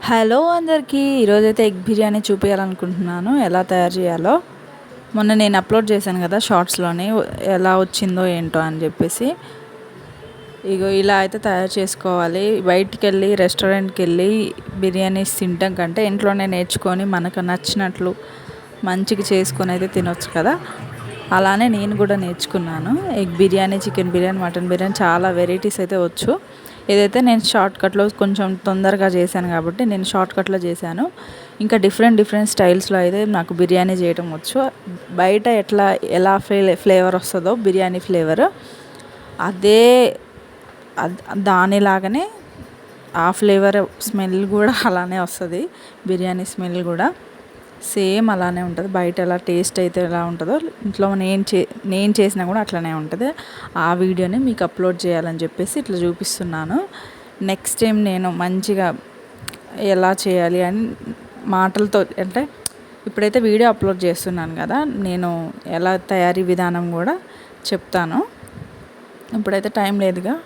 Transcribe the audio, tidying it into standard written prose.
Hello అందరికీ ఈరోజైతే egg biryani చూపించాలనుకుంటున్నాను ఎలా తయారు చేయాలో. మొన్న నేను అప్లోడ్ చేశాను కదా షార్ట్స్లోని, ఎలా వచ్చిందో ఏంటో అని చెప్పేసి. ఇగో ఇలా అయితే తయారు చేసుకోవాలి. బయటికి వెళ్ళి రెస్టారెంట్కి వెళ్ళి బిర్యానీస్ తింటాం కంటే ఇంట్లోనే నేర్చుకొని మనకు నచ్చినట్లు మంచిగా చేసుకొని అయితే తినొచ్చు కదా. అలానే నేను కూడా నేర్చుకున్నాను. Egg biryani, chicken biryani, mutton biryani చాలా వెరైటీస్ అయితే వచ్చు. ఏదైతే నేను షార్ట్కట్లో కొంచెం తొందరగా చేశాను కాబట్టి నేను షార్ట్కట్లో చేశాను. ఇంకా డిఫరెంట్ స్టైల్స్లో అయితే నాకు బిర్యానీ చేయడం వచ్చు. బయట ఎలా ఫ్లేవర్ వస్తుందో బిర్యానీ ఫ్లేవర్, అదే దానిలాగానే ఆ ఫ్లేవర్ స్మెల్ కూడా అలానే వస్తుంది. బిర్యానీ స్మెల్ కూడా సేమ్ అలానే ఉంటుంది. బయట ఎలా టేస్ట్ అయితే ఎలా ఉంటుందో ఇంట్లో నేను చేసినా కూడా అట్లనే ఉంటుంది. ఆ వీడియోని మీకు అప్లోడ్ చేయాలని చెప్పేసి ఇట్లా చూపిస్తున్నాను. నెక్స్ట్ టైం నేను మంచిగా ఎలా చేయాలి అని మాటలతో, అంటే ఇప్పుడైతే వీడియో అప్లోడ్ చేస్తున్నాను కదా, నేను ఎలా తయారీ విధానం కూడా చెప్తాను. ఇప్పుడైతే టైం లేదుగా,